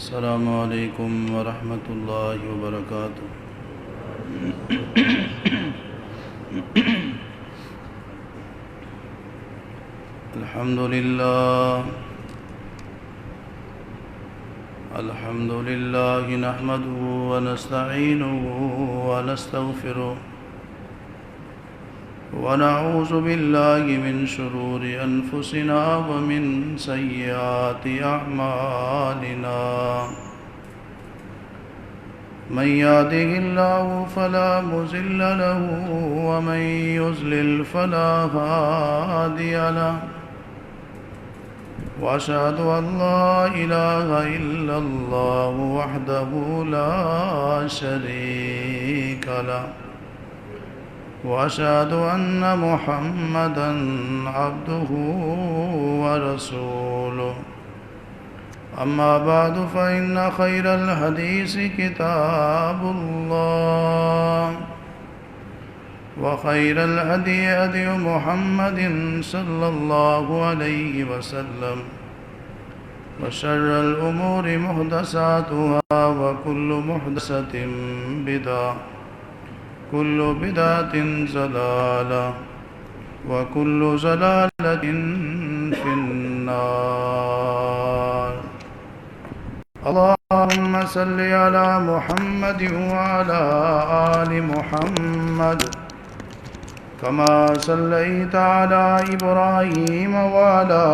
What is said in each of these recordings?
السلام علیکم ورحمۃ اللہ وبرکاتہ۔ الحمد للہ نحمده ونستعینه ونستغفره ونعوذ باللہ من شرور انفسنا ومن سیئات اعمالنا، من يهده الله فلا مضل له ومن يضلل فلا هادي له، وأشهد أن لا إله إلا الله وحده لا شريك له، وأشهد أن محمدًا عبده ورسوله، أما بعد فإن خير الحديث كتاب الله، وخير الهدي هدي محمد صلى الله عليه وسلم، وشر الأمور محدثاتها وكل محدثة بدعة، كل بدعة ضلالة، وكل ضلالة في النار۔ اللهم صل على محمد وعلى آل محمد كما صليت على إبراهيم وعلى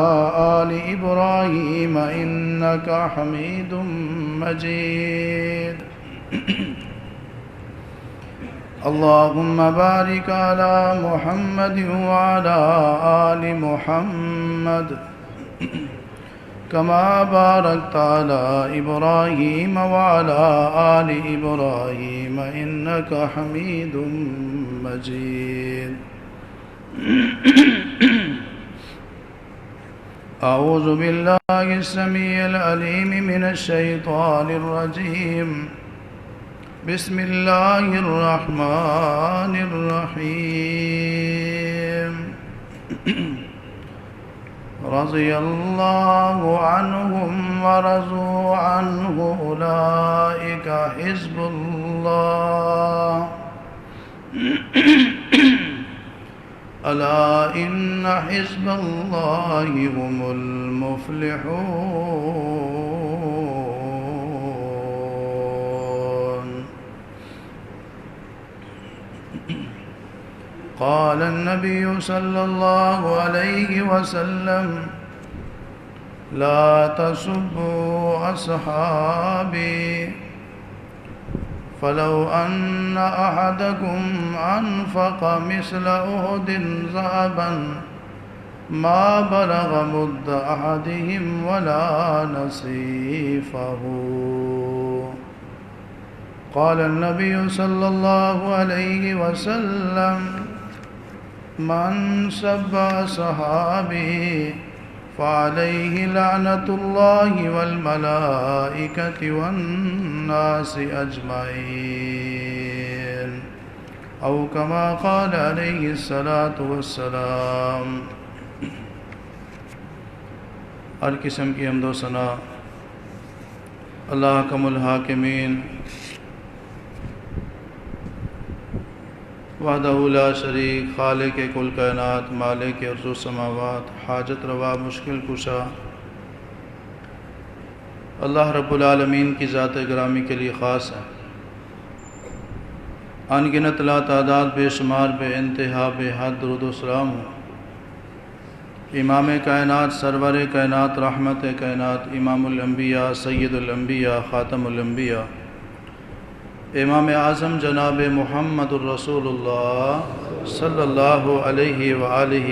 آل إبراهيم إنك حميد مجيد۔ اللهم بارك على محمد وعلى آل محمد كما باركت على إبراهيم وعلى آل إبراهيم إنك حميد مجيد۔ أعوذ بالله السميع العليم من الشيطان الرجيم، بسم الله الرحمن الرحيم۔ رضي الله عنهم ورضوا عنه، أولئك حزب الله، ألا إن حزب الله هم المفلحون۔ قال النبي صلى الله عليه وسلم: لا تسبوا أصحابي، فلو أن أحدكم أنفق مثل أحد ذهبا ما بلغ مد أحدهم ولا نصيفه۔ قال النبي صلى الله عليه وسلم: من سب صحابي فعليه لعنة الله والملائكة والناس أجمعين، أو كما قال عليه الصلاة والسلام۔ ہر قسم کی حمد و ثنا اللہ حکم الحاکمین وحدہ لا شریک، خالق کل کائنات، مالک ارض و سماوات، حاجت روا مشکل کشا اللہ رب العالمین کی ذات گرامی کے لیے خاص ہے۔ ان گنت لا تعداد بے شمار بے انتہا بے حد درود و سلام ہو امام کائنات، سرور کائنات، رحمت کائنات، امام الانبیاء، سید الانبیاء، خاتم الانبیاء، امام اعظم جناب محمد الرسول اللہ صلی اللہ علیہ وآلہ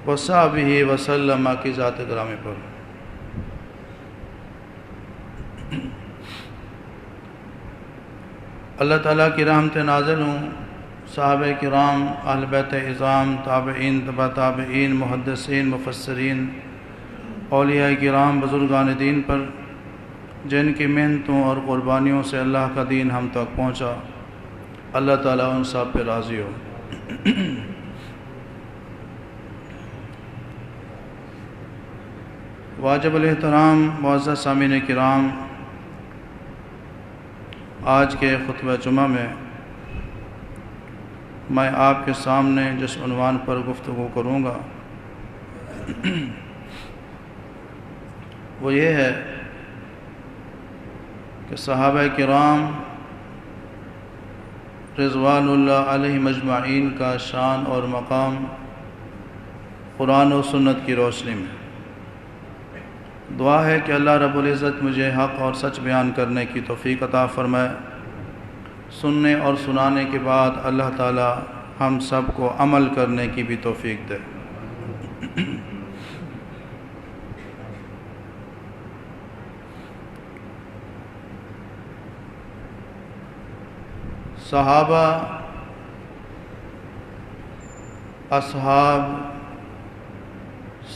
وصحبہ وسلم کی ذات گرامی پر۔ اللہ تعالیٰ کی رحمت نازل ہوں صحابہ کرام، اہل بیت اعظام، تابعین، تبع تابعین، محدثین، مفسرین، اولیاء کرام، بزرگان دین پر، جن کی محنتوں اور قربانیوں سے اللہ کا دین ہم تک پہنچا۔ اللہ تعالیٰ ان سب پہ راضی ہو۔ واجب الاحترام معزز سامعین کرام، آج کے خطبہ جمعہ میں میں آپ کے سامنے جس عنوان پر گفتگو کروں گا وہ یہ ہے کہ صحابہ کرام رضوان اللہ علیہ مجمعین کا شان اور مقام قرآن و سنت کی روشنی میں دعا ہے کہ اللہ رب العزت مجھے حق اور سچ بیان کرنے کی توفیق عطا فرمائے، سننے اور سنانے کے بعد اللہ تعالی ہم سب کو عمل کرنے کی بھی توفیق دے۔ صحابہ، اصحاب،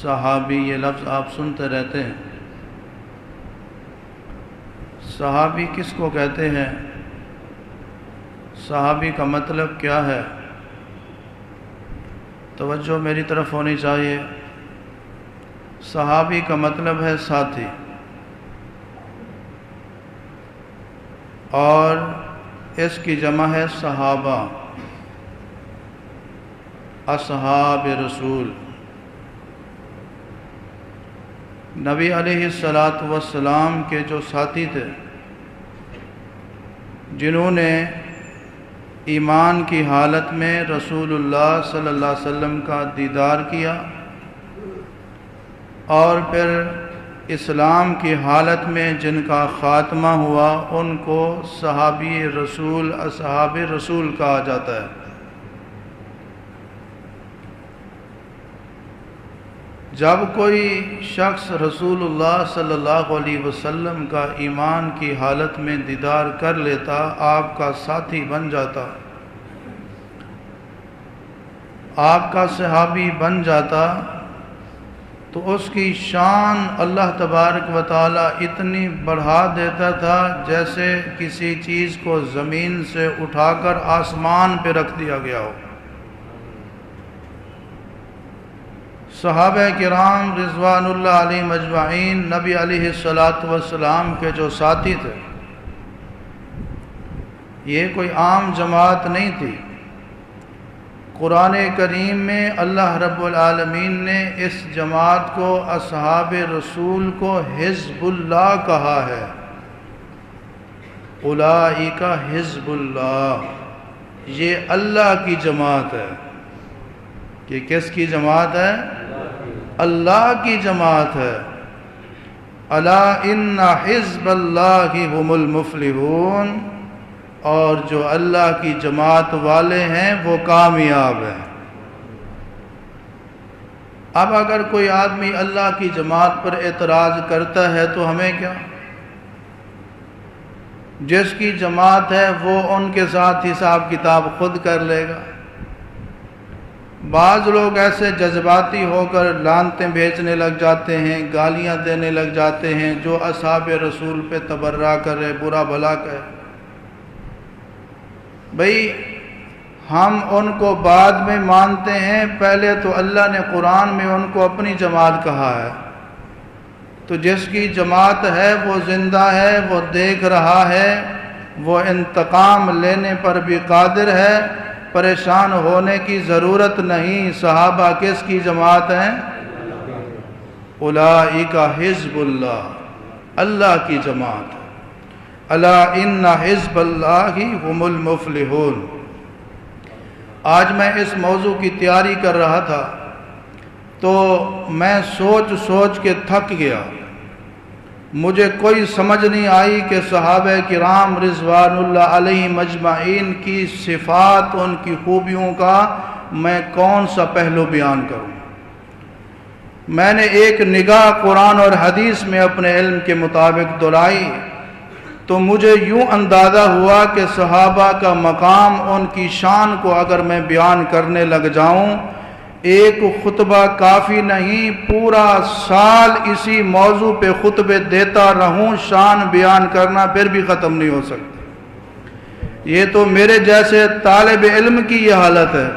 صحابی، یہ لفظ آپ سنتے رہتے ہیں۔ صحابی کس کو کہتے ہیں؟ صحابی کا مطلب کیا ہے؟ توجہ میری طرف ہونی چاہیے۔ صحابی کا مطلب ہے ساتھی، اور اس کی جمع ہے صحابہ، اصحاب رسول۔ نبی علیہ السلام کے جو ساتھی تھے، جنہوں نے ایمان کی حالت میں رسول اللہ صلی اللہ علیہ وسلم کا دیدار کیا اور پھر اسلام کی حالت میں جن کا خاتمہ ہوا، ان کو صحابی رسول، اصحاب رسول کہا جاتا ہے۔ جب کوئی شخص رسول اللہ صلی اللہ علیہ وسلم کا ایمان کی حالت میں دیدار کر لیتا، آپ کا ساتھی بن جاتا، آپ کا صحابی بن جاتا، تو اس کی شان اللہ تبارک و تعالی اتنی بڑھا دیتا تھا جیسے کسی چیز کو زمین سے اٹھا کر آسمان پہ رکھ دیا گیا ہو۔ صحابہ کرام رضوان اللہ علیہ مجمعین نبی علیہ السلام کے جو ساتھی تھے، یہ کوئی عام جماعت نہیں تھی۔ قرآن کریم میں اللہ رب العالمین نے اس جماعت کو، اصحاب رسول کو حزب اللہ کہا ہے۔ اولئک حزب اللہ، یہ اللہ کی جماعت ہے۔ کہ کس کی جماعت ہے؟ اللہ کی جماعت ہے۔ الا ان حزب اللہ هم المفلحون، اور جو اللہ کی جماعت والے ہیں وہ کامیاب ہیں۔ اب اگر کوئی آدمی اللہ کی جماعت پر اعتراض کرتا ہے تو ہمیں کیا؟ جس کی جماعت ہے وہ ان کے ساتھ حساب کتاب خود کر لے گا۔ بعض لوگ ایسے جذباتی ہو کر لعنتیں بھیجنے لگ جاتے ہیں، گالیاں دینے لگ جاتے ہیں، جو اصحاب رسول پہ تبرہ کرے، برا بھلا کہے۔ بھئی ہم ان کو بعد میں مانتے ہیں، پہلے تو اللہ نے قرآن میں ان کو اپنی جماعت کہا ہے۔ تو جس کی جماعت ہے وہ زندہ ہے، وہ دیکھ رہا ہے، وہ انتقام لینے پر بھی قادر ہے، پریشان ہونے کی ضرورت نہیں۔ صحابہ کس کی جماعت ہیں؟ اولئک حزب اللہ، اللہ کی جماعت ہے۔ الا ان حزب اللہ هم المفلحون۔ آج میں اس موضوع کی تیاری کر رہا تھا تو میں سوچ سوچ کے تھک گیا۔ مجھے کوئی سمجھ نہیں آئی کہ صحابہ کرام رضوان اللہ علیہ مجمعین کی صفات، ان کی خوبیوں کا میں کون سا پہلو بیان کروں۔ میں نے ایک نگاہ قرآن اور حدیث میں اپنے علم کے مطابق دوڑائی تو مجھے یوں اندازہ ہوا کہ صحابہ کا مقام، ان کی شان کو اگر میں بیان کرنے لگ جاؤں، ایک خطبہ کافی نہیں، پورا سال اسی موضوع پہ خطبے دیتا رہوں، شان بیان کرنا پھر بھی ختم نہیں ہو سکتا۔ یہ تو میرے جیسے طالب علم کی یہ حالت ہے،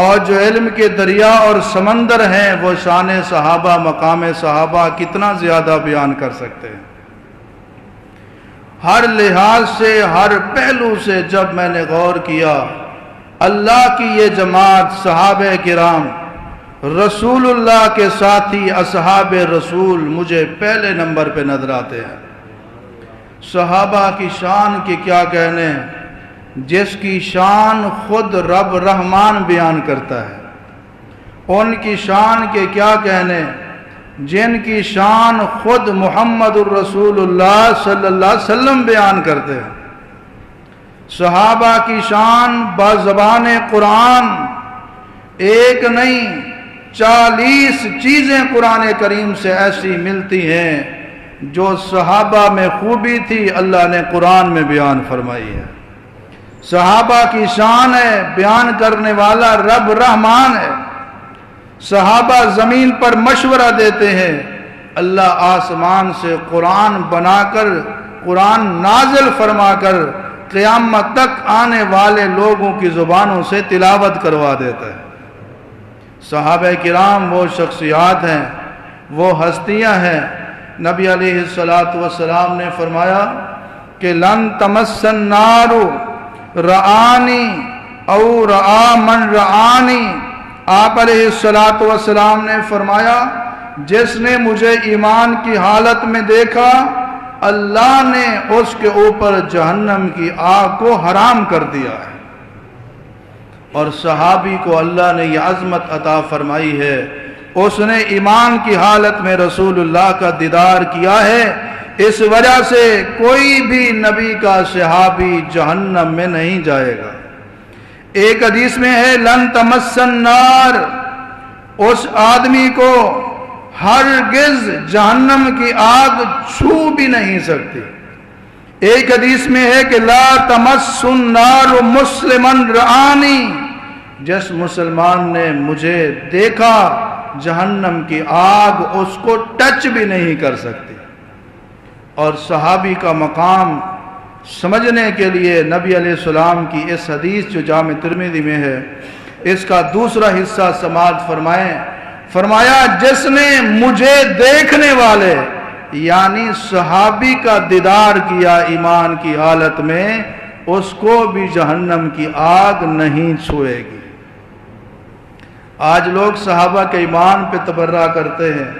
اور جو علم کے دریا اور سمندر ہیں وہ شان صحابہ، مقام صحابہ کتنا زیادہ بیان کر سکتے ہیں۔ ہر لحاظ سے، ہر پہلو سے جب میں نے غور کیا، اللہ کی یہ جماعت صحابہ کرام، رسول اللہ کے ساتھی اصحاب رسول مجھے پہلے نمبر پہ نظر آتے ہیں۔ صحابہ کی شان کے کیا کہنے، جس کی شان خود رب رحمان بیان کرتا ہے۔ ان کی شان کے کیا کہنے جن کی شان خود محمد الرسول اللہ صلی اللہ علیہ وسلم بیان کرتے ہیں۔ صحابہ کی شان بزبان قرآن ایک نہیں 40 چیزیں قرآن کریم سے ایسی ملتی ہیں جو صحابہ میں خوبی تھی، اللہ نے قرآن میں بیان فرمائی ہے۔ صحابہ کی شان ہے، بیان کرنے والا رب رحمان ہے۔ صحابہ زمین پر مشورہ دیتے ہیں، اللہ آسمان سے قرآن بنا کر، قرآن نازل فرما کر قیامت تک آنے والے لوگوں کی زبانوں سے تلاوت کروا دیتا ہے۔ صحابہ کرام وہ شخصیات ہیں، وہ ہستیاں ہیں۔ نبی علیہ السلام نے فرمایا کہ لن تمس النار رآنی او رآ من رآنی۔ آپ علیہ السلام نے فرمایا جس نے مجھے ایمان کی حالت میں دیکھا، اللہ نے اس کے اوپر جہنم کی آگ کو حرام کر دیا ہے۔ اور صحابی کو اللہ نے یہ عظمت عطا فرمائی ہے، اس نے ایمان کی حالت میں رسول اللہ کا دیدار کیا ہے، اس وجہ سے کوئی بھی نبی کا صحابی جہنم میں نہیں جائے گا۔ ایک حدیث میں ہے لن تمس النار، اس آدمی کو ہرگز جہنم کی آگ چھو بھی نہیں سکتی۔ ایک حدیث میں ہے کہ لا تمس النار مسلما رآنی، جس مسلمان نے مجھے دیکھا جہنم کی آگ اس کو ٹچ بھی نہیں کر سکتی۔ اور صحابی کا مقام سمجھنے کے لیے نبی علیہ السلام کی اس حدیث جو جامع ترمذی میں ہے، اس کا دوسرا حصہ سماعت فرمائیں۔ فرمایا جس نے مجھے دیکھنے والے یعنی صحابی کا دیدار کیا ایمان کی حالت میں، اس کو بھی جہنم کی آگ نہیں چھوئے گی۔ آج لوگ صحابہ کے ایمان پہ تبرہ کرتے ہیں،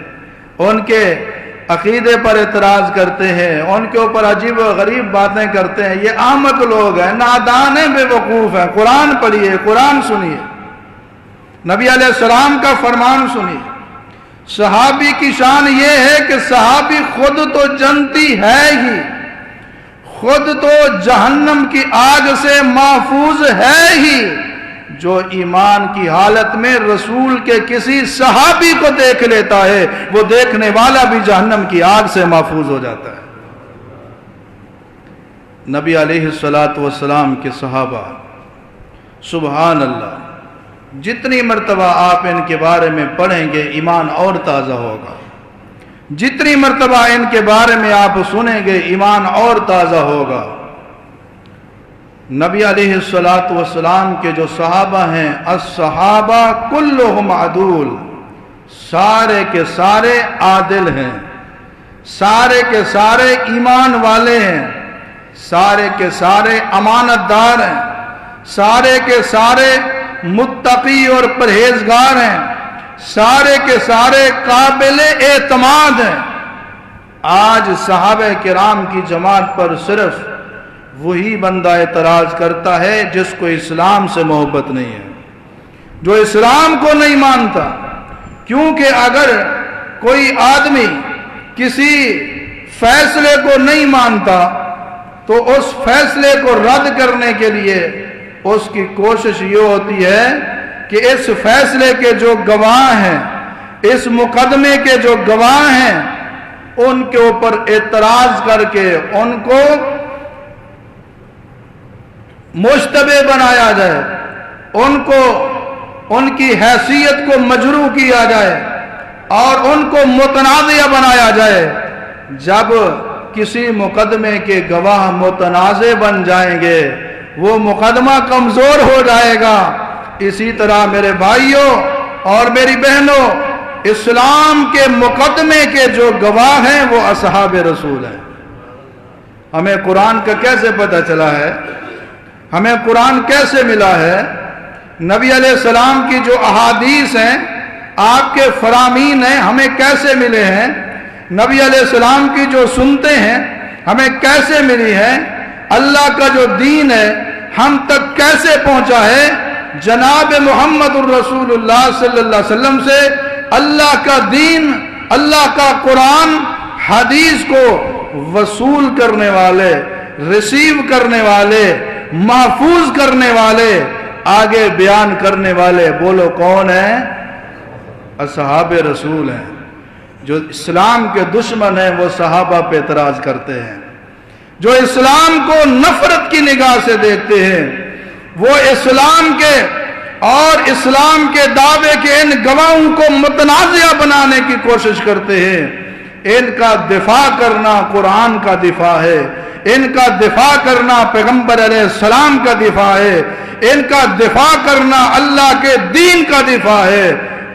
ان کے عقیدے پر اعتراض کرتے ہیں، ان کے اوپر عجیب و غریب باتیں کرتے ہیں۔ یہ احمق لوگ ہیں، نادان ہیں، بے وقوف ہیں۔ قرآن پڑھیے، قرآن سنیے، نبی علیہ السلام کا فرمان سنیے۔ صحابی کی شان یہ ہے کہ صحابی خود تو جنتی ہے ہی، خود تو جہنم کی آگ سے محفوظ ہے ہی، جو ایمان کی حالت میں رسول کے کسی صحابی کو دیکھ لیتا ہے، وہ دیکھنے والا بھی جہنم کی آگ سے محفوظ ہو جاتا ہے۔ نبی علیہ السلام کے صحابہ، سبحان اللہ، جتنی مرتبہ آپ ان کے بارے میں پڑھیں گے ایمان اور تازہ ہوگا، جتنی مرتبہ ان کے بارے میں آپ سنیں گے ایمان اور تازہ ہوگا۔ نبی علیہ السلام کے جو صحابہ ہیں، الصحابہ کلہم عدول، سارے کے سارے عادل ہیں، سارے کے سارے ایمان والے ہیں، سارے کے سارے امانت دار ہیں، سارے کے سارے متقی اور پرہیزگار ہیں، سارے کے سارے قابل اعتماد ہیں۔ آج صحابہ کرام کی جماعت پر صرف وہی بندہ اعتراض کرتا ہے جس کو اسلام سے محبت نہیں ہے، جو اسلام کو نہیں مانتا۔ کیونکہ اگر کوئی آدمی کسی فیصلے کو نہیں مانتا تو اس فیصلے کو رد کرنے کے لیے اس کی کوشش یہ ہوتی ہے کہ اس فیصلے کے جو گواہ ہیں، اس مقدمے کے جو گواہ ہیں، ان کے اوپر اعتراض کر کے ان کو مشتبہ بنایا جائے، ان کو ان کی حیثیت کو مجروح کیا جائے اور ان کو متنازع بنایا جائے۔ جب کسی مقدمے کے گواہ متنازع بن جائیں گے، وہ مقدمہ کمزور ہو جائے گا۔ اسی طرح میرے بھائیوں اور میری بہنوں، اسلام کے مقدمے کے جو گواہ ہیں وہ اصحاب رسول ہیں۔ ہمیں قرآن کا کیسے پتہ چلا ہے؟ ہمیں قرآن کیسے ملا ہے؟ نبی علیہ السلام کی جو احادیث ہیں، آپ کے فرامین ہیں، ہمیں کیسے ملے ہیں؟ نبی علیہ السلام کی جو سنتے ہیں ہمیں کیسے ملی ہے؟ اللہ کا جو دین ہے ہم تک کیسے پہنچا ہے؟ جناب محمد الرسول اللہ صلی اللہ علیہ وسلم سے اللہ کا دین، اللہ کا قرآن، حدیث کو وصول کرنے والے، ریسیو کرنے والے، محفوظ کرنے والے، آگے بیان کرنے والے، بولو کون ہیں؟ اصحاب رسول ہیں۔ جو اسلام کے دشمن ہیں وہ صحابہ پہ اعتراض کرتے ہیں، جو اسلام کو نفرت کی نگاہ سے دیکھتے ہیں، وہ اسلام کے اور اسلام کے دعوے کے ان گواہوں کو متنازع بنانے کی کوشش کرتے ہیں۔ ان کا دفاع کرنا قرآن کا دفاع ہے، ان کا دفاع کرنا پیغمبر علیہ السلام کا دفاع ہے، ان کا دفاع کرنا اللہ کے دین کا دفاع ہے۔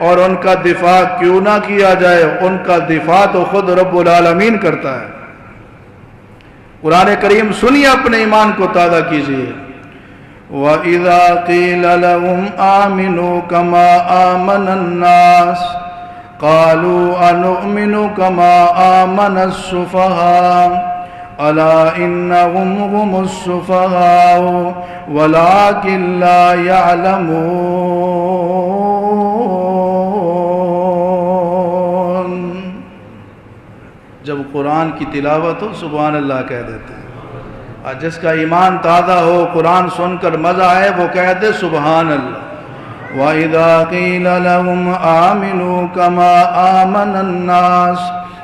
اور ان کا دفاع کیوں نہ کیا جائے؟ ان کا دفاع تو خود رب العالمین کرتا ہے۔ قرآن کریم سنیے، اپنے ایمان کو تازہ کیجیے۔ وَإِذَا قِيلَ لَهُمْ آمِنُوا كَمَا آمَنَ النَّاسُ قَالُوا أَنُؤْمِنُ كَمَا آمَنَ السُّفَهَاءُ أَلَا إِنَّهُمْ هُمُ السُّفَهَاءُ وَلَكِنْ لَا يَعْلَمُونَ۔ جب قرآن کی تلاوت ہو سبحان اللہ کہہ دیتے ہیں، اور جس کا ایمان تازہ ہو، قرآن سن کر مزہ آئے، وہ کہتے سبحان اللہ۔ وَإِذَا قِيلَ لَهُمْ آمِنُوا كَمَا آمَنَ النَّاسُ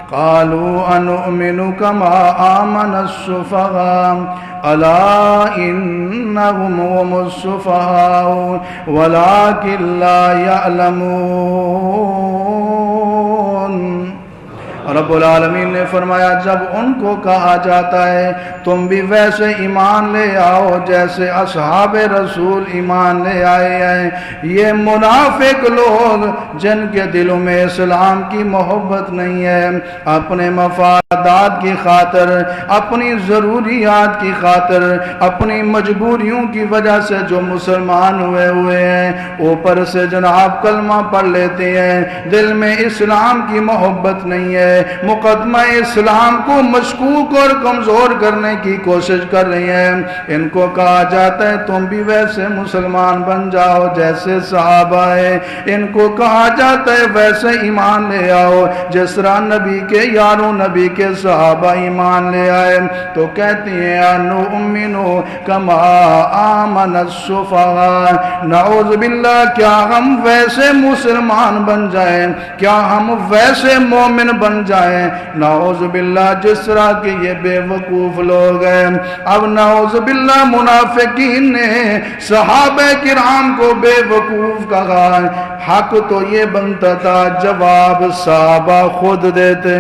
قَالُوا أَنُؤْمِنُ كَمَا آمَنَ السُّفَهَاءُ أَلَا إِنَّهُمْ هُمُ السُّفَهَاءُ وَلَكِنْ لَا يَعْلَمُونَ۔ رب العالمین نے فرمایا جب ان کو کہا جاتا ہے تم بھی ویسے ایمان لے آؤ جیسے اصحاب رسول ایمان لے آئے ہیں، یہ منافق لوگ جن کے دلوں میں اسلام کی محبت نہیں ہے، اپنے مفادات کی خاطر، اپنی ضروریات کی خاطر، اپنی مجبوریوں کی وجہ سے جو مسلمان ہوئے ہیں، اوپر سے جناب کلمہ پڑھ لیتے ہیں، دل میں اسلام کی محبت نہیں ہے، مقدمہ اسلام کو مشکوک اور کمزور کرنے کی کوشش کر رہی ہیں۔ ان کو کہا جاتا ہے تم بھی ویسے مسلمان بن جاؤ جیسے صحابہ ہیں، ان کو کہا جاتا ہے ویسے ایمان لے آؤ جس طرح نبی کے یاروں، نبی کے صحابہ ایمان لے آئے، تو کہتے ہیں انؤمنو کما آمن السفہاء، نعوذ باللہ کیا ہم ویسے مسلمان بن جائیں، کیا ہم ویسے مومن بن جائیں، نعوذ باللہ جس طرح کہ یہ بے وقوف لوگ ہیں۔ اب نعوذ باللہ منافقین نے صحابہ کرام کو بے وقوف کہا، حق تو یہ بنتا تھا جواب صحابہ خود دیتے،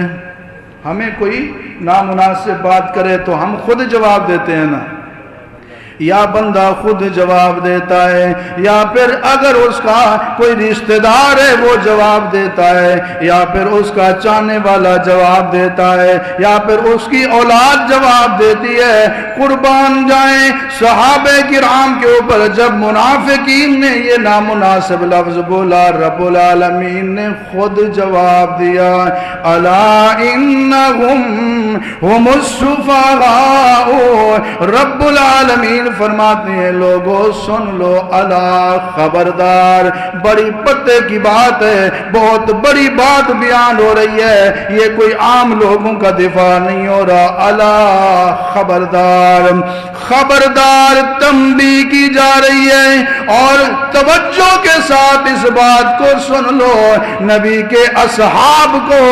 ہمیں کوئی نامناسب بات کرے تو ہم خود جواب دیتے ہیں نا، یا بندہ خود جواب دیتا ہے، یا پھر اگر اس کا کوئی رشتہ دار ہے وہ جواب دیتا ہے، یا پھر اس کا چاہنے والا جواب دیتا ہے، یا پھر اس کی اولاد جواب دیتی ہے۔ قربان جائیں صحابہ کرام کے اوپر جب منافقین نے یہ نامناسب لفظ بولا، رب العالمین نے خود جواب دیا، الا انہم ہم السفہاء۔ رب العالمین فرماتے ہیں لوگوں سن لو، الا خبردار، بڑی پتے کی بات ہے، بہت بڑی بات بیان ہو رہی ہے، یہ کوئی عام لوگوں کا دفاع نہیں ہو رہا، الا خبردار، خبردار تنبیہ کی جا رہی ہے، اور توجہ کے ساتھ اس بات کو سن لو، نبی کے اصحاب کو،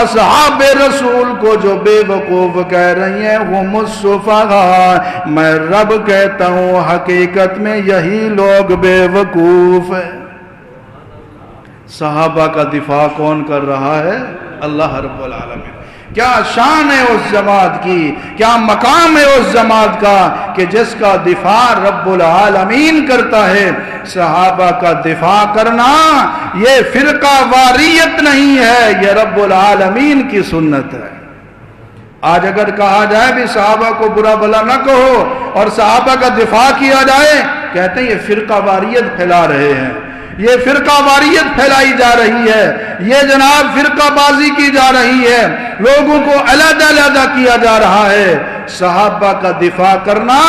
اصحاب رسول کو جو بے وقوف کہہ رہی ہیں ہم السفہاء، میں رب کہتا ہوں حقیقت میں یہی لوگ بے وقوف ہیں۔ صحابہ کا دفاع کون کر رہا ہے؟ اللہ رب العالمین۔ کیا شان ہے اس جماعت کی، کیا مقام ہے اس جماعت کا کہ جس کا دفاع رب العالمین کرتا ہے۔ صحابہ کا دفاع کرنا یہ فرقہ واریت نہیں ہے، یہ رب العالمین کی سنت ہے۔ آج اگر کہا جائے بھی صحابہ کو برا بلا نہ کہو اور صحابہ کا دفاع کیا جائے، کہتے ہیں یہ فرقہ واریت پھیلا رہے ہیں، یہ فرقہ واریت پھیلائی جا رہی ہے، یہ جناب فرقہ بازی کی جا رہی ہے، لوگوں کو علیحدہ علیحدہ کیا جا رہا ہے۔ صحابہ کا دفاع کرنا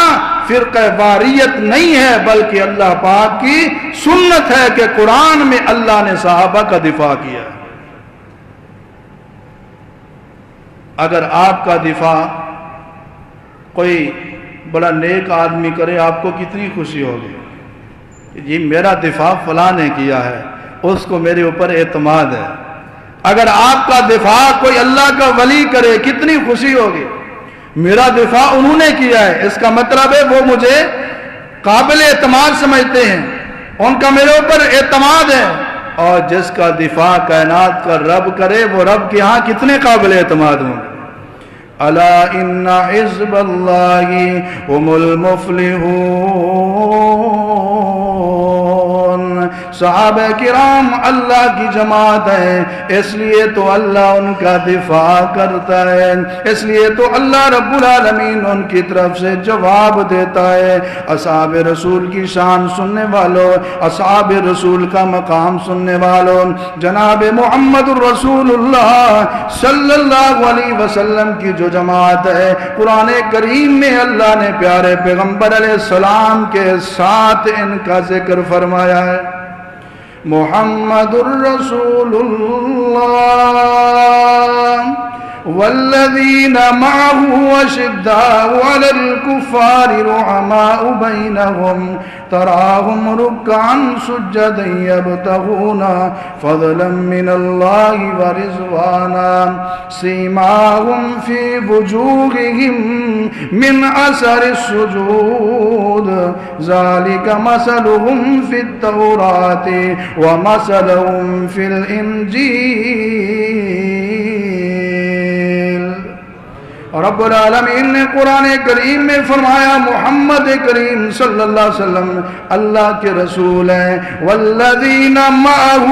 فرقہ واریت نہیں ہے، بلکہ اللہ پاک کی سنت ہے کہ قرآن میں اللہ نے صحابہ کا دفاع کیا۔ اگر آپ کا دفاع کوئی بڑا نیک آدمی کرے، آپ کو کتنی خوشی ہوگی، جی میرا دفاع فلاں نے کیا ہے، اس کو میرے اوپر اعتماد ہے۔ اگر آپ کا دفاع کوئی اللہ کا ولی کرے، کتنی خوشی ہوگی، میرا دفاع انہوں نے کیا ہے، اس کا مطلب ہے وہ مجھے قابل اعتماد سمجھتے ہیں، ان کا میرے اوپر اعتماد ہے۔ اور جس کا دفاع کائنات کا رب کرے، وہ رب کے ہاں کتنے قابل اعتماد ہوں گے۔ الا ان حزب اللہ هم المفلحون، صحابہ کرام اللہ کی جماعت ہے، اس لیے تو اللہ ان کا دفاع کرتا ہے، اس لیے تو اللہ رب العالمین ان کی طرف سے جواب دیتا ہے۔ اصحاب رسول کی شان سننے والوں، اصحاب رسول کا مقام سننے والوں، جناب محمد الرسول اللہ صلی اللہ علیہ وسلم کی جو جماعت ہے، قرآن کریم میں اللہ نے پیارے پیغمبر علیہ السلام کے ساتھ ان کا ذکر فرمایا ہے۔ محمد الرسول اللہ والذین معه اشداء علی الکفار رحماء بینہم تراہم رکعا سجدا یبتغون فضلا من اللہ ورضوانا سیماہم فی وجوہہم من اثر السجود ذالک مثلہم فی التوراۃ ومثلہم فی الانجیل۔ رب العالمین نے قرآن کریم میں فرمایا محمد کریم صلی اللہ علیہ وسلم اللہ کے رسول ہیں، والذین معہ،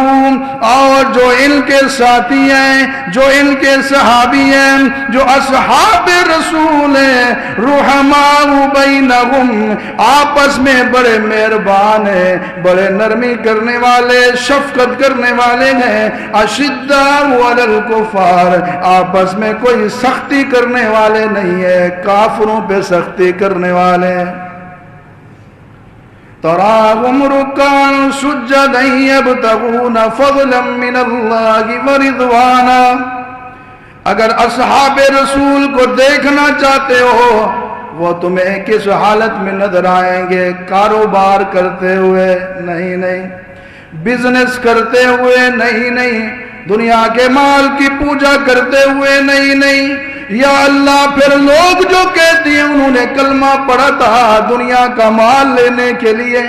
اور جو ان کے ساتھی ہیں، جو ان کے صحابی ہیں، جو اصحاب رسول ہیں، رحماء بینہم، آپس میں بڑے مہربان ہیں، بڑے نرمی کرنے والے، شفقت کرنے والے ہیں، اشداء علی الکفار، آپس میں کوئی سختی کرنے والے نہیں ہے، کافروں پہ سختی کرنے والے۔ تراہم رکعا سجدا یبتغون فضلا من اللہ ورضوانا، اگر اصحاب رسول کو دیکھنا چاہتے ہو، وہ تمہیں کس حالت میں نظر آئیں گے؟ کاروبار کرتے ہوئے نہیں، بزنس کرتے ہوئے نہیں، دنیا کے مال کی پوجا کرتے ہوئے نہیں، یا اللہ پھر لوگ جو کہتے ہیں انہوں نے کلمہ پڑھا تھا دنیا کا مال لینے کے لیے،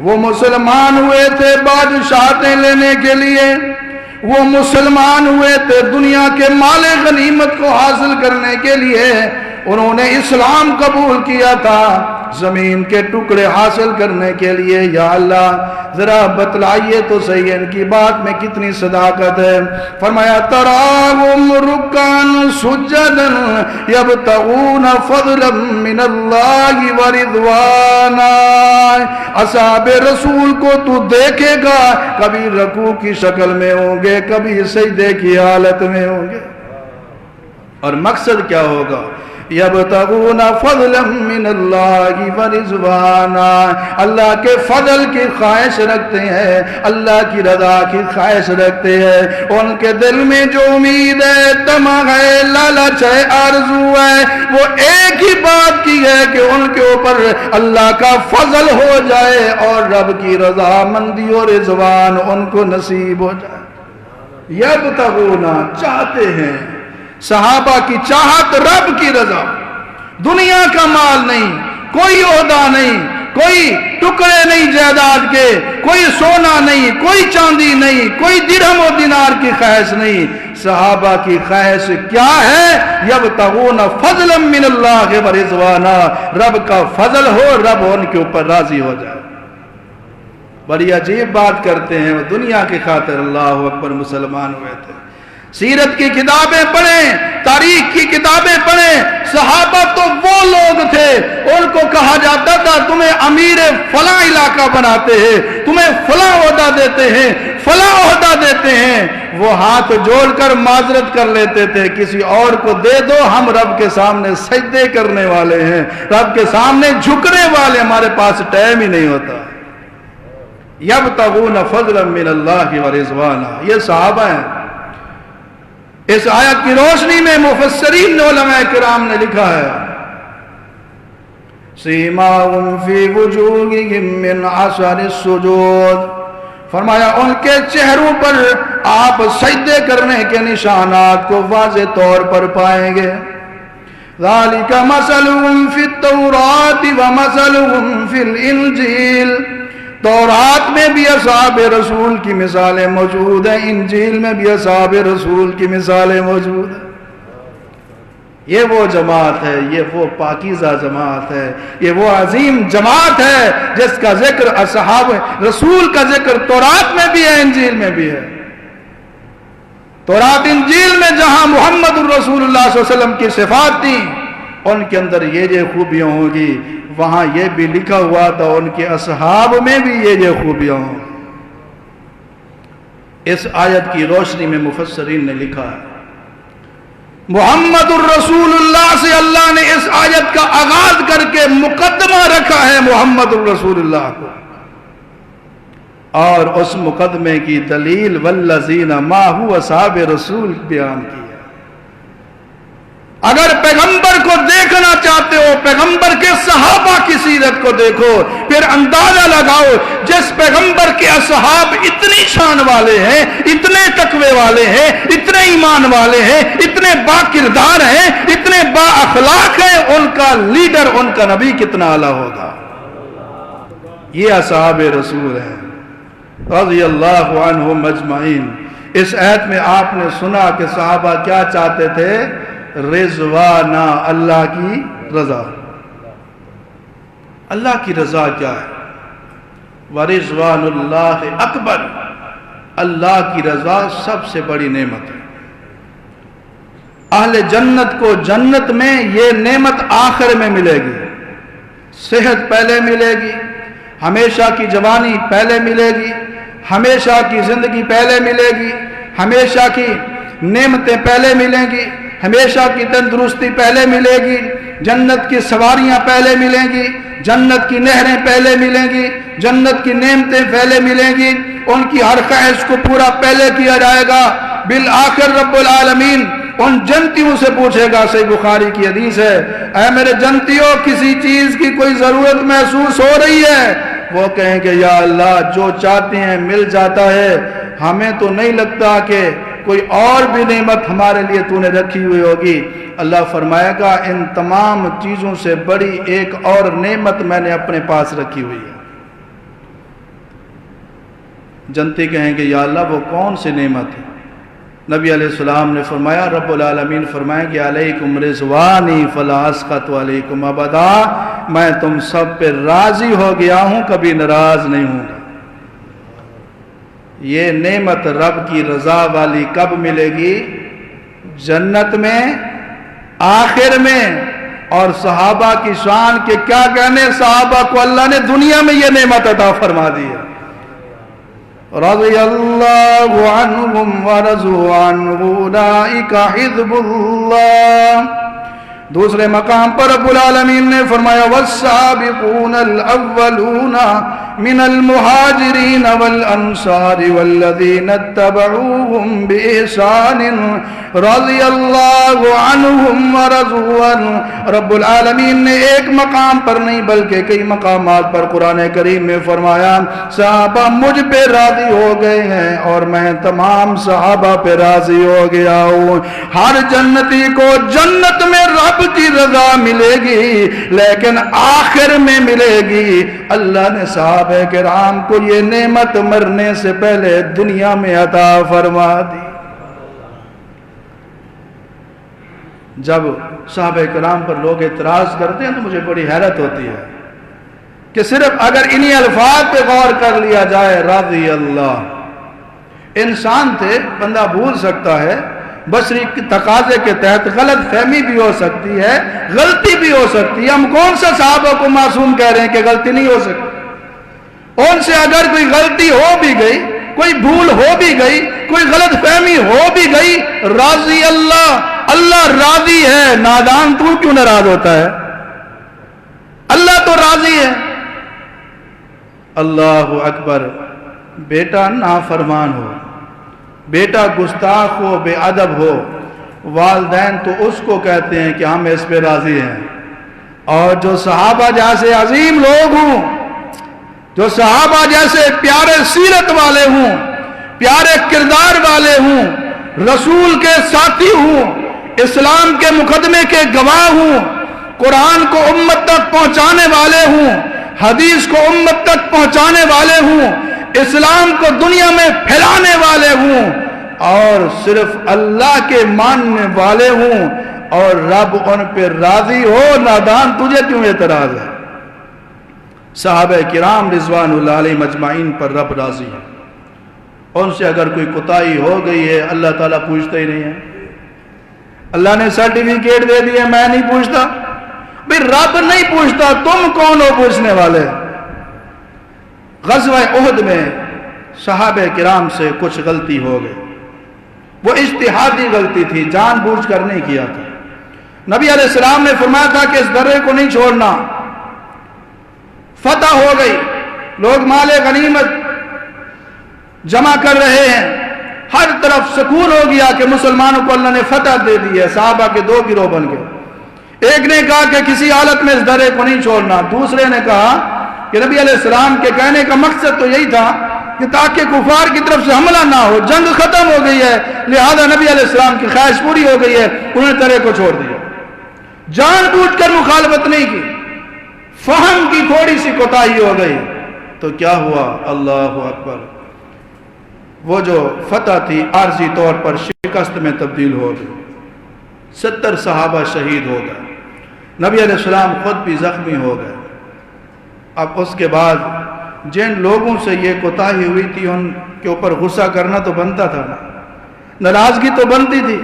وہ مسلمان ہوئے تھے بادشاہتیں لینے کے لیے، وہ مسلمان ہوئے تھے دنیا کے مال غنیمت کو حاصل کرنے کے لیے، انہوں نے اسلام قبول کیا تھا زمین کے ٹکڑے حاصل کرنے کے لیے۔ یا اللہ ذرا بتلائیے تو صحیح ان کی بات میں کتنی صداقت ہے۔ فرمایا تراہم رکعا سجدا یبتغون فضلا من اللہ ورضوانا، اصحاب رسول کو تو دیکھے گا کبھی رکوع کی شکل میں ہوں گے، کبھی سجدے کی حالت میں ہوں گے، اور مقصد کیا ہوگا؟ یبتغون فضلا من اللہ ورضوانا، اللہ کے فضل کی خواہش رکھتے ہیں، اللہ کی رضا کی خواہش رکھتے ہیں، ان کے دل میں جو امید ہے، طمع ہے، لالچ ہے، آرزو ہے، وہ ایک ہی بات کی ہے کہ ان کے اوپر اللہ کا فضل ہو جائے اور رب کی رضا مندی اور رضوان ان کو نصیب ہو جائے۔ یبتغون، چاہتے ہیں، صحابہ کی چاہت رب کی رضا، دنیا کا مال نہیں، کوئی عہدہ نہیں، کوئی ٹکڑے نہیں جائیداد کے، کوئی سونا نہیں، کوئی چاندی نہیں، کوئی درہم و دینار کی خواہش نہیں۔ صحابہ کی خواہش کیا ہے؟ یبتغون فضلا من اللہ ورضوانا، رب کا فضل ہو، رب ان کے اوپر راضی ہو جائے۔ بڑی عجیب بات کرتے ہیں، وہ دنیا کی خاطر اللہ اکبر مسلمان ہوئے تھے، سیرت کی کتابیں پڑھیں، تاریخ کی کتابیں پڑھیں۔ صحابہ تو وہ لوگ تھے، ان کو کہا جاتا تھا تمہیں امیر فلاں علاقہ بناتے ہیں، تمہیں فلاں عہدہ دیتے ہیں، فلاں عہدہ دیتے ہیں، وہ ہاتھ جوڑ کر معذرت کر لیتے تھے کسی اور کو دے دو، ہم رب کے سامنے سجدے کرنے والے ہیں، رب کے سامنے جھکنے والے، ہمارے پاس ٹائم ہی نہیں ہوتا۔ یبتغون فضلا من اللہ ورضوانا، یہ صحابہ ہیں۔ اس آیت کی روشنی میں مفسرین علماء کرام نے لکھا ہے سیماہم فی وجوہہم من اثر السجود، فرمایا ان کے چہروں پر آپ سجدے کرنے کے نشانات کو واضح طور پر پائیں گے۔ ذالک مثلہم فی التوراۃ ومثلہم فی الانجیل، تورات میں بھی اصحاب رسول کی مثالیں موجود ہیں، انجیل میں بھی اصحاب رسول کی مثالیں موجود ہیں۔ یہ وہ جماعت ہے، یہ وہ پاکیزہ جماعت ہے، یہ وہ عظیم جماعت ہے جس کا ذکر اصحاب رسول کا ذکر تورات میں بھی ہے، انجیل میں بھی ہے۔ تورات انجیل میں جہاں محمد الرسول اللہ صلی اللہ علیہ وسلم کی صفات تھیں، ان کے اندر یہ خوبیاں ہوں گی، وہاں یہ بھی لکھا ہوا تھا ان کے اصحاب میں بھی یہ خوبیاں ہوں۔ اس آیت کی روشنی میں مفسرین نے لکھا ہے محمد الرسول اللہ سے اللہ نے اس آیت کا آغاز کر کے مقدمہ رکھا ہے محمد الرسول اللہ کو، اور اس مقدمے کی دلیل والذین معہ اصحاب رسول بیان کی ہے۔ اگر پیغمبر کو دیکھنا چاہتے ہو، پیغمبر کے صحابہ کی سیرت کو دیکھو، پھر اندازہ لگاؤ جس پیغمبر کے اصحاب اتنی شان والے ہیں، اتنے تقوی والے ہیں، اتنے ایمان والے ہیں، اتنے با کردار ہیں، اتنے با اخلاق ہیں، ان کا لیڈر، ان کا نبی کتنا اعلیٰ ہوگا۔ یہ اصحاب رسول ہیں رضی اللہ عنہم اجمعین۔ اس آیت میں آپ نے سنا کہ صحابہ کیا چاہتے تھے؟ رضوانا، اللہ کی رضا۔ اللہ کی رضا کیا ہے؟ ورضوان اللہ اکبر، اللہ کی رضا سب سے بڑی نعمت ہے۔ اہل جنت کو جنت میں یہ نعمت آخر میں ملے گی، صحت پہلے ملے گی، ہمیشہ کی جوانی پہلے ملے گی، ہمیشہ کی زندگی پہلے ملے گی، ہمیشہ کی نعمتیں پہلے ملیں گی، ہمیشہ کی تندرستی پہلے ملے گی، جنت کی سواریاں پہلے ملیں گی، جنت کی نہریں پہلے ملیں گی، جنت کی نعمتیں پہلے ملیں گی، ان کی ہر خواہش کو پورا پہلے کیا جائے گا۔ بالآخر رب العالمین ان جنتیوں سے پوچھے گا، صحیح بخاری کی حدیث ہے، اے میرے جنتیوں کسی چیز کی کوئی ضرورت محسوس ہو رہی ہے؟ وہ کہیں کہ یا اللہ جو چاہتے ہیں مل جاتا ہے، ہمیں تو نہیں لگتا کہ کوئی اور بھی نعمت ہمارے لیے تو نے رکھی ہوئی ہوگی۔ اللہ فرمائے گا ان تمام چیزوں سے بڑی ایک اور نعمت میں نے اپنے پاس رکھی ہوئی ہے۔ جنتی کہیں کہ یا اللہ وہ کون سی نعمت ہے؟ نبی علیہ السلام نے فرمایا، رب العالمین فرمائیں کہ علیکم رضوانی فلا اسخط علیکم ابدا، میں تم سب پہ راضی ہو گیا ہوں، کبھی ناراض نہیں ہوں گا۔ یہ نعمت رب کی رضا والی کب ملے گی؟ جنت میں، آخر میں۔ اور صحابہ کی شان کے کیا کہنے، صحابہ کو اللہ نے دنیا میں یہ نعمت عطا فرما دی ہے۔ رضی اللہ عنہم ورضوا عنہ اولئک حزب اللہ۔ دوسرے مقام پر رب العالمین نے فرمایا والسابقون الاولون من المہاجرین والانصار والذین اتبعوهم بإحسان رضی اللہ عنہم ورضوا عنہ۔ رب العالمین نے ایک مقام پر نہیں بلکہ کئی مقامات پر قرآن کریم میں فرمایا صحابہ مجھ پہ راضی ہو گئے ہیں اور میں تمام صحابہ پہ راضی ہو گیا ہوں۔ ہر جنتی کو جنت میں رب کی رضا ملے گی، لیکن آخر میں ملے گی۔ اللہ نے صحابہ کرام کو یہ نعمت مرنے سے پہلے دنیا میں عطا فرما دی۔ جب صحابہ کرام پر لوگ اعتراض کرتے ہیں تو مجھے بڑی حیرت ہوتی ہے کہ صرف اگر انہی الفاظ پہ غور کر لیا جائے، رضی اللہ، انسان تھے، بندہ بھول سکتا ہے، بشری تقاضے کے تحت غلط فہمی بھی ہو سکتی ہے، غلطی بھی ہو سکتی ہے۔ ہم کون سا صحابہ کو معصوم کہہ رہے ہیں کہ غلطی نہیں ہو سکتی؟ ان سے اگر کوئی غلطی ہو بھی گئی، کوئی بھول ہو بھی گئی، کوئی غلط فہمی ہو بھی گئی، راضی اللہ راضی ہے، نادان تو کیوں ناراض ہوتا ہے؟ اللہ تو راضی ہے۔ اللہ اکبر۔ بیٹا نافرمان ہو، بیٹا گستاخ ہو، بے ادب ہو، والدین تو اس کو کہتے ہیں کہ ہم اس پہ راضی ہیں۔ اور جو صحابہ جیسے عظیم لوگ ہوں، جو صحابہ جیسے پیارے سیرت والے ہوں، پیارے کردار والے ہوں، رسول کے ساتھی ہوں، اسلام کے مقدمے کے گواہ ہوں، قرآن کو امت تک پہنچانے والے ہوں، حدیث کو امت تک پہنچانے والے ہوں، اسلام کو دنیا میں پھیلانے والے ہوں، اور صرف اللہ کے ماننے والے ہوں، اور رب ان پہ راضی ہو، نادان تجھے کیوں اعتراض ہے؟ صحابہ کرام رضوان اللہ علیہ مجمعین پر رب راضی ہے۔ ان سے اگر کوئی کوتاہی ہو گئی ہے، اللہ تعالیٰ پوچھتا ہی نہیں ہے۔ اللہ نے سرٹیفکیٹ دے دیے، میں نہیں پوچھتا۔ بھئی رب نہیں پوچھتا، تم کون ہو پوچھنے والے؟ غزوہ احد میں صحابہ کرام سے کچھ غلطی ہو گئی، وہ اجتہادی غلطی تھی، جان بوجھ کر نہیں کیا تھا۔ نبی علیہ السلام نے فرمایا تھا کہ اس درے کو نہیں چھوڑنا۔ فتح ہو گئی، لوگ مال غنیمت جمع کر رہے ہیں، ہر طرف سکون ہو گیا کہ مسلمانوں کو اللہ نے فتح دے دی ہے۔ صحابہ کے دو گروہ بن گئے، ایک نے کہا کہ کسی حالت میں اس درے کو نہیں چھوڑنا، دوسرے نے کہا کہ نبی علیہ السلام کے کہنے کا مقصد تو یہی تھا کہ تاکہ کفار کی طرف سے حملہ نہ ہو، جنگ ختم ہو گئی ہے، لہذا نبی علیہ السلام کی خواہش پوری ہو گئی ہے، انہوں نے درے کو چھوڑ دیا۔ جان بوجھ کر مخالفت نہیں کی، فہم کی تھوڑی سی کوتاہی ہو گئی تو کیا ہوا؟ اللہ اکبر، وہ جو فتح تھی عارضی طور پر شکست میں تبدیل ہو گئی، 70 صحابہ شہید ہو گئے، نبی علیہ السلام خود بھی زخمی ہو گئے۔ اب اس کے بعد جن لوگوں سے یہ کوتاہی ہوئی تھی ان کے اوپر غصہ کرنا تو بنتا تھا نا، ناراضگی تو بنتی تھی۔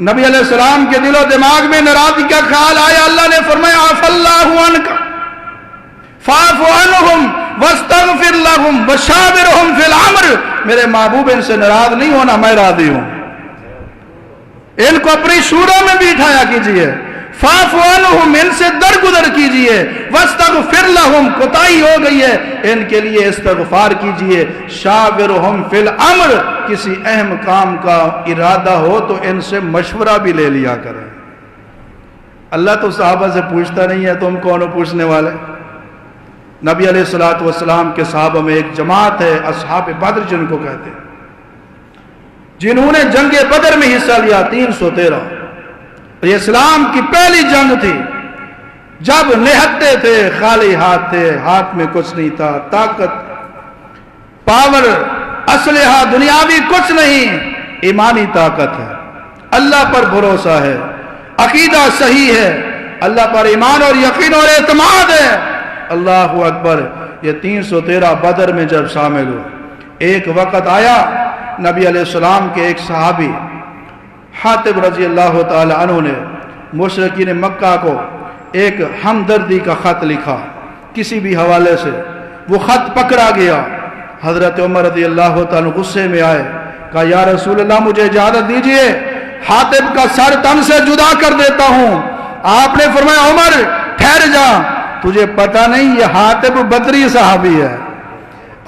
نبی علیہ السلام کے دل و دماغ میں ناراضگی کا خیال آیا، اللہ نے فرمایا عفا اللہ عنک فاعف عنہم واستغفر لہم وشاورہم فی الامر۔ میرے محبوب ان سے ناراض نہیں ہونا، میں راضی ہوں، ان کو اپنی شورا میں بھی اٹھایا کیجئے، فاعف عنہم، ان سے درگزر کیجئے، واستغفر لہم، کوتاہی ہو گئی ہے ان کے لیے استغفار کیجئے، شاورہم فی الامر، کسی اہم کام کا ارادہ ہو تو ان سے مشورہ بھی لے لیا کریں۔ اللہ تو صحابہ سے پوچھتا نہیں ہے، تم کون ہو پوچھنے والے؟ نبی علیہ السلام کے صحابہ میں ایک جماعت ہے، اصحاب بدر جن کو کہتے ہیں، جنہوں نے جنگ بدر میں حصہ لیا 313۔ یہ اسلام کی پہلی جنگ تھی، جب نہتے تھے، خالی ہاتھ تھے، ہاتھ میں کچھ نہیں تھا، طاقت، پاور، اسلحہ دنیاوی کچھ نہیں، ایمانی طاقت ہے، اللہ پر بھروسہ ہے، عقیدہ صحیح ہے، اللہ پر ایمان اور یقین اور اعتماد ہے۔ اللہ اکبر۔ یہ 313 بدر میں جب شامل ہوئے، ایک وقت آیا نبی علیہ السلام کے ایک صحابی حاتب رضی اللہ تعالی عنہ نے مشرکین مکہ کو ایک ہمدردی کا خط لکھا کسی بھی حوالے سے، وہ خط پکڑا گیا، حضرت عمر رضی اللہ تعالی غصے میں آئے، کہا یا رسول اللہ مجھے اجازت دیجئے، حاتب کا سر تن سے جدا کر دیتا ہوں۔ آپ نے فرمایا عمر ٹھہر جا، تجھے پتہ نہیں یہ حاتب بدری صحابی ہے،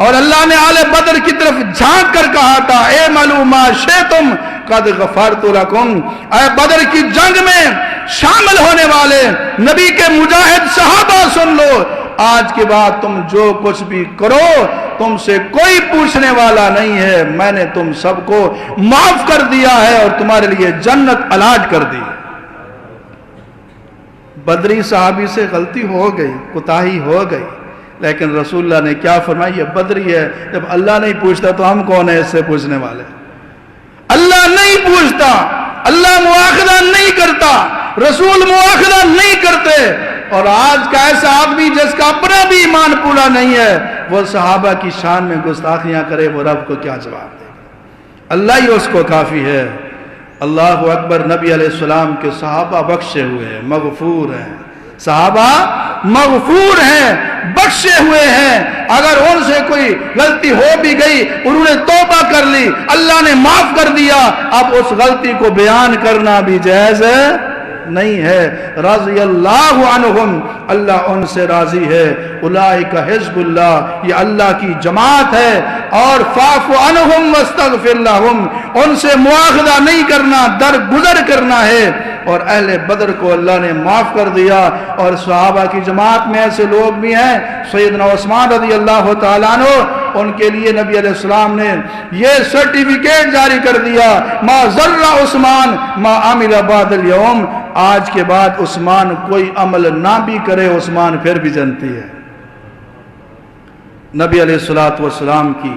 اور اللہ نے آل بدر کی طرف جھانک کر کہا تھا اعملوا ما شئتم قد غفرت لکم، اے بدر کی جنگ میں شامل ہونے والے نبی کے مجاہد صحابہ سن لو، آج کے بعد تم جو کچھ بھی کرو تم سے کوئی پوچھنے والا نہیں ہے، میں نے تم سب کو معاف کر دیا ہے اور تمہارے لیے جنت الاٹ کر دی۔ بدری صحابی سے غلطی ہو گئی، کوتاہی ہو گئی، لیکن رسول اللہ نے کیا فرمایا؟ یہ بدری ہے، جب اللہ نہیں پوچھتا تو ہم کون ہیں اس سے پوچھنے والے؟ اللہ نہیں پوچھتا، اللہ مواخذہ نہیں کرتا، رسول مواخذہ نہیں کرتے، اور آج کا ایسا آدمی جس کا اپنا بھی ایمان پورا نہیں ہے وہ صحابہ کی شان میں گستاخیاں کرے، وہ رب کو کیا جواب دے گا؟ اللہ ہی اس کو کافی ہے۔ اللہ اکبر، نبی علیہ السلام کے صحابہ بخشے ہوئے ہیں، مغفور ہیں، صحابہ مغفور ہیں، بخشے ہوئے ہیں۔ اگر ان سے کوئی غلطی ہو بھی گئی، انہوں نے توبہ کر لی، اللہ نے معاف کر دیا، اب اس غلطی کو بیان کرنا بھی جائز نہیں ہے۔ رضی اللہ عنہم، اللہ ان سے راضی ہے۔ اولئک حزب اللہ، یہ اللہ کی جماعت ہے۔ اور فاعف عنہم واستغفر لہم، ان سے مواخذہ نہیں کرنا، درگزر کرنا ہے۔ اور اہل بدر کو اللہ نے معاف کر دیا۔ اور صحابہ کی جماعت میں ایسے لوگ بھی ہیں، سیدنا عثمان رضی اللہ تعالیٰ عنہ، ان کے لیے نبی علیہ السلام نے یہ سرٹیفکیٹ جاری کر دیا، ما ضر عثمان ما عمل بعد اليوم، آج کے بعد عثمان کوئی عمل نہ بھی کرے، عثمان پھر بھی جنتی ہے۔ نبی علیہ السلام کی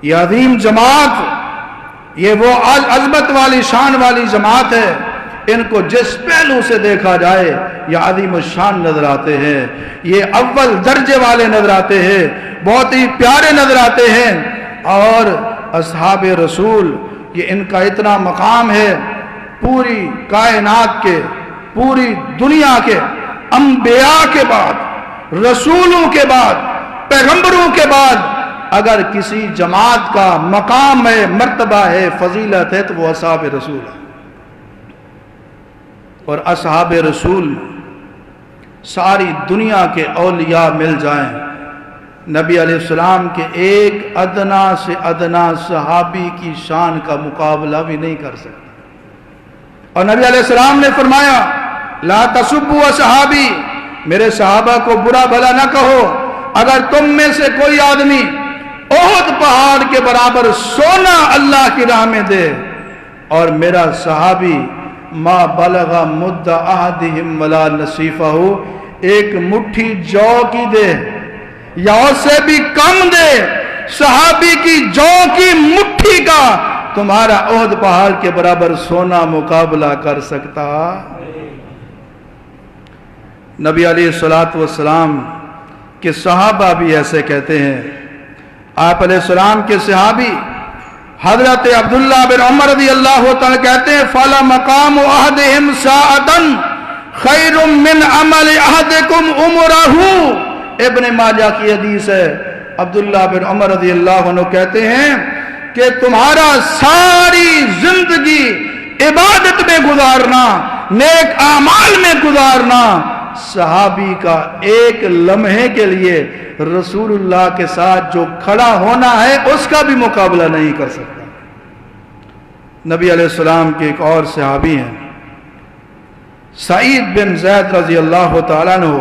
یہ عظیم جماعت، یہ وہ عظمت والی شان والی جماعت ہے، ان کو جس پہلو سے دیکھا جائے یہ عظیم الشان نظر آتے ہیں، یہ اول درجے والے نظر آتے ہیں، بہت ہی پیارے نظر آتے ہیں۔ اور اصحاب رسول، یہ ان کا اتنا مقام ہے، پوری کائنات کے، پوری دنیا کے انبیاء کے بعد، رسولوں کے بعد، پیغمبروں کے بعد اگر کسی جماعت کا مقام ہے، مرتبہ ہے، فضیلت ہے، تو وہ اصحاب رسول ہے۔ اور اصحاب رسول ساری دنیا کے اولیاء مل جائیں، نبی علیہ السلام کے ایک ادنا سے ادنا صحابی کی شان کا مقابلہ بھی نہیں کر سکتے۔ اور نبی علیہ السلام نے فرمایا، لا تسبوا صحابی، میرے صحابہ کو برا بھلا نہ کہو۔ اگر تم میں سے کوئی آدمی احد پہاڑ کے برابر سونا اللہ کی راہ میں دے، اور میرا صحابی ما بلغ مد احدہم ولا نصیفہ، ایک مٹھی جو کی دے یا اس سے بھی کم دے، صحابی کی جو کی مٹھی کا تمہارا احد پہاڑ کے برابر سونا مقابلہ کر سکتا؟ نبی علیہ السلام کے صحابہ بھی ایسے کہتے ہیں۔ آپ علیہ السلام کے صحابی حضرت عبداللہ بن عمر رضی اللہ تعالیٰ کہتے ہیں، فَلَا مَقَامُ أَحَدِهِمْ سَاعَةً خَيْرٌ مِّنْ عَمَلِ أَحَدِكُمْ عُمُرَهُ، ابن ماجہ کی حدیث ہے۔ عبداللہ بن عمر رضی اللہ عنہ کہتے ہیں کہ تمہارا ساری زندگی عبادت میں گزارنا، نیک اعمال میں گزارنا، صحابی کا ایک لمحے کے لیے رسول اللہ کے ساتھ جو کھڑا ہونا ہے اس کا بھی مقابلہ نہیں کر سکتا۔ نبی علیہ السلام کے ایک اور صحابی ہیں، سعید بن زید رضی اللہ تعالیٰ عنہ،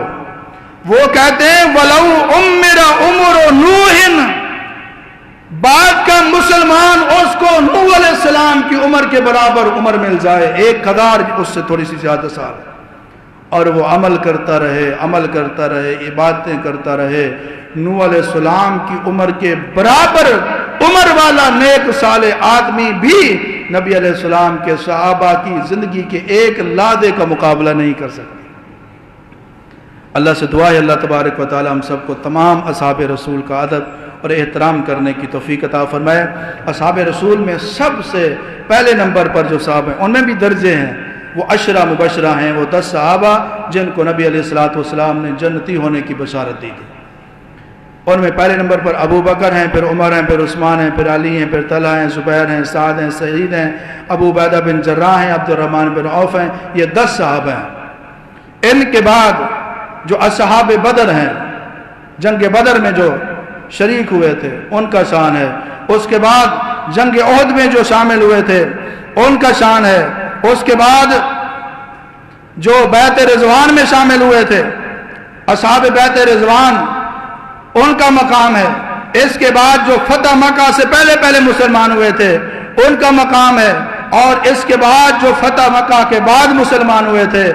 وہ کہتے ہیں وَلَوْ أُمِّرَ عُمُرُ نُوحٍ، بعد کا مسلمان اس کو نوح علیہ السلام کی عمر کے برابر عمر مل جائے، 1000 اس سے تھوڑی سی زیادہ سال، اور وہ عمل کرتا رہے، عمل کرتا رہے، عبادتیں کرتا رہے، نوح علیہ السلام کی عمر کے برابر عمر والا نیک صالح آدمی بھی نبی علیہ السلام کے صحابہ کی زندگی کے ایک لادے کا مقابلہ نہیں کر سکتے۔ اللہ سے دعا ہے اللہ تبارک و تعالی ہم سب کو تمام اصحاب رسول کا ادب اور احترام کرنے کی توفیق عطا فرمائے۔ اصحاب رسول میں سب سے پہلے نمبر پر جو صحابہ ہیں ان میں بھی درجے ہیں، وہ 10 مبشرہ ہیں، وہ 10 صحابہ جن کو نبی علیہ السلام نے جنتی ہونے کی بشارت دی تھی۔ ان میں پہلے نمبر پر ابو بکر ہیں، پھر عمر ہیں، پھر عثمان ہیں، پھر علی ہیں، پھر طلحہ ہیں، زبیر ہیں، سعد ہیں، سعید ہیں، ابو عبیدہ بن جراح ہیں، عبد الرحمن بن عوف ہیں، یہ 10 صحابہ ہیں۔ ان کے بعد جو اصحاب بدر ہیں، جنگ بدر میں جو شریک ہوئے تھے ان کا شان ہے۔ اس کے بعد جنگ احد میں جو شامل ہوئے تھے ان کا شان ہے۔ اس کے بعد جو بیعت رضوان میں شامل ہوئے تھے، اصحاب بیعت رضوان، ان کا مقام ہے۔ اس کے بعد جو فتح مکہ سے پہلے مسلمان ہوئے تھے ان کا مقام ہے، اور اس کے بعد جو فتح مکہ کے بعد مسلمان ہوئے تھے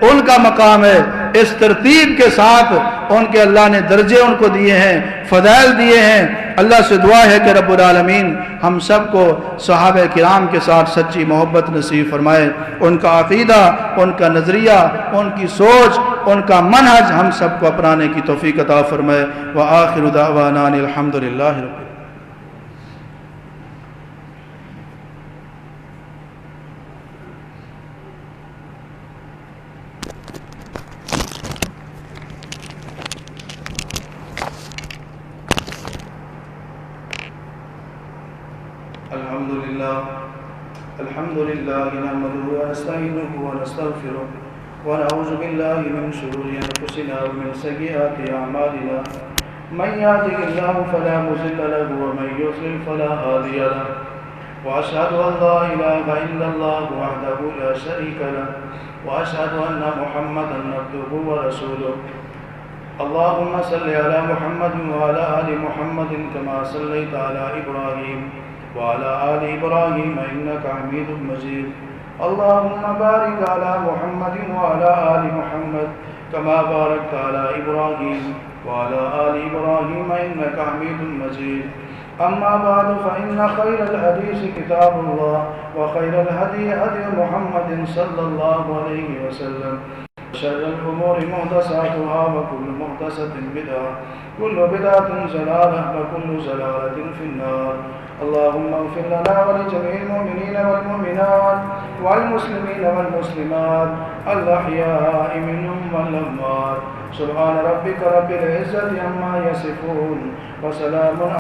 ان کا مقام ہے۔ اس ترتیب کے ساتھ ان کے اللہ نے درجے ان کو دیے ہیں، فضائل دیے ہیں۔ اللہ سے دعا ہے کہ رب العالمین ہم سب کو صحابہ کرام کے ساتھ سچی محبت نصیب فرمائے، ان کا عقیدہ، ان کا نظریہ، ان کی سوچ، ان کا منہج ہم سب کو اپنانے کی توفیق عطا فرمائے۔ وآخر دعوانا الحمدللہ رب العالمین۔ الحمد لله نحمده ونستعينه ونستغفره ونعوذ بالله من شرور أنفسنا ومن سيئات أعمالنا من يهده الله فلا مضل له ومن يضلل فلا هادي له وأشهد أن لا إله إلا الله وحده لا شريك له وأشهد أن محمدا عبده ورسوله اللهم صل على محمد وعلى آل محمد كما صليت على إبراهيم وعلى آل إبراهيم إنك حميد مجيد اللهم بارك على محمد وعلى آل محمد كما باركت على إبراهيم وعلى آل إبراهيم إنك حميد مجيد أما بعد فإن خير الحديث كتاب الله وخير الهدي هدي محمد صلى الله عليه وسلم شر الأمور محدثاتها وكل محدثة بدعة كل بدعة ضلالة وكل ضلالة في النار اللهم اغفر لنا ولجميع المؤمنين والمؤمنات والمسلمين والمسلمات الأحياء منهم والأموات سبحان ربك رب العزة عما يصفون وسلام